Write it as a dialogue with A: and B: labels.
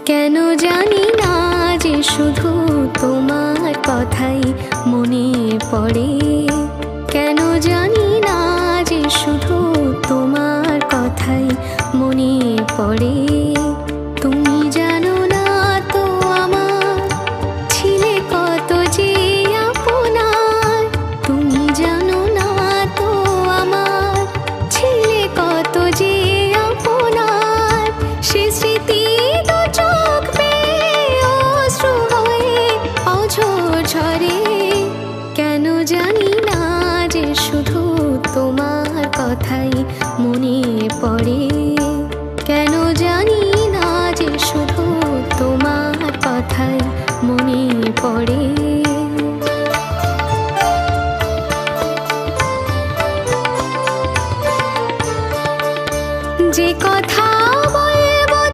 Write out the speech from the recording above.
A: কেন জানি না যে শুধু তোমার কথাই মনে পড়ে। কেন জানি না যে শুধু তোমার কথাই মনে পড়ে।